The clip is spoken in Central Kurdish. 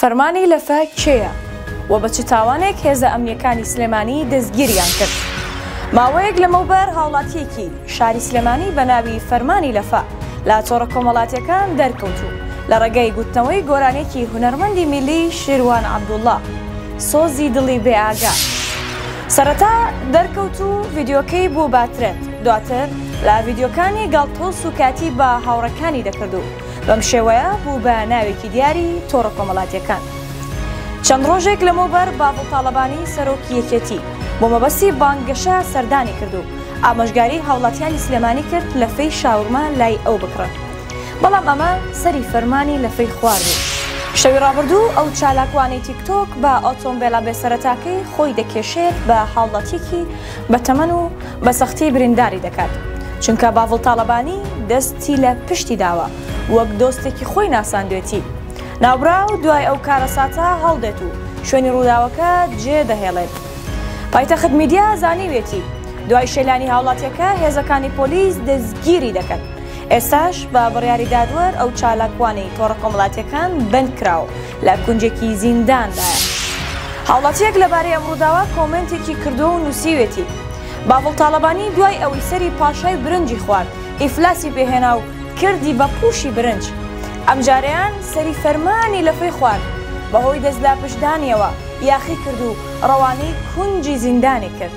فەرمانی لەفە کێیە و بە چ تاوانێک هێزە ئەمنیەکانی سلێمانی دەستگیریان کرد. ماوەیەک لەمەوبەر هاوڵاتیەکی شاری سلێمانی بە ناوی فەرمانی لەفە لە چۆڕە کۆمەڵاتیەکان دەرکەوتوو لە ڕێگەی گوتنەوەی گۆرانێکی هونەرمەندی میلی شیروان عەبدوڵڵا سۆزی دڵی بێئاگا. سەرەتا دەرکەوت و ڤیدیۆکەی بوو باترێت، دواتر لە ڤیدیۆکانی گاڵتۆس و کاتی بە هاوڕەکانی دەکردو. بەم شێوەیە بوو بە ناوێکی دیاری تۆڕە کۆمەڵاتیەکان. چەند ڕۆژێک لەمەوبەر باڵ تاڵەبانی سەرۆکی یەکێتی بۆ مەبەستی بانگەشە سەردانی کردو، ئامۆژگاری هاوڵاتیانی سلێمانی کرد لەفەی شاورما لای ئەو بکڕن. بەڵام ئەمە سەری فەرمانی لەفەی خواردو. شەوی ڕابردوو ئەو چالاکوانی تیکتۆک بە ئۆتۆمبیلە بێسەرەتاکەی خۆی دەکێشێت بە هاوڵاتیەکی بەتەمەن و بە سەختی برینداری دەکات، چونکە باڵ تاڵەبانی دەستی لە پشتی داوە وەک دۆستێکی خۆی ناساندوێتی. ناوبراو دوای ئەو کارەساتە هەڵدێت و شوێنی ڕووداوەکە جێ دەهێڵێت. پایتەخت میدیا زانیوێتی دوای شێلانی هاوڵاتیەکە هێزەکانی پۆلیس دەستگیری دەکەن. ئێستاش بە بڕیاری دادوەر ئەو چالاکوانەی تۆڕە کۆمەڵاتیەکان بند کراوە لە کونجێکی زینداندایە. هاوڵاتیەک لەبارەی ئەم ڕووداوە کۆمنتێکی کردو و نووسیوێتی باڵ تاڵەبانی دوای ئەوەی سەری پاشای برنجی خوارد ئیفلاسی پێهێنا و کردی بە پوشی برنج. ئەم جارەیان سەری فەرمانی لەفەی خوارد بەهۆی دەستلاپشدانیەوە یاخی کرد و ڕەوانەی کونجی زیندانی کرد.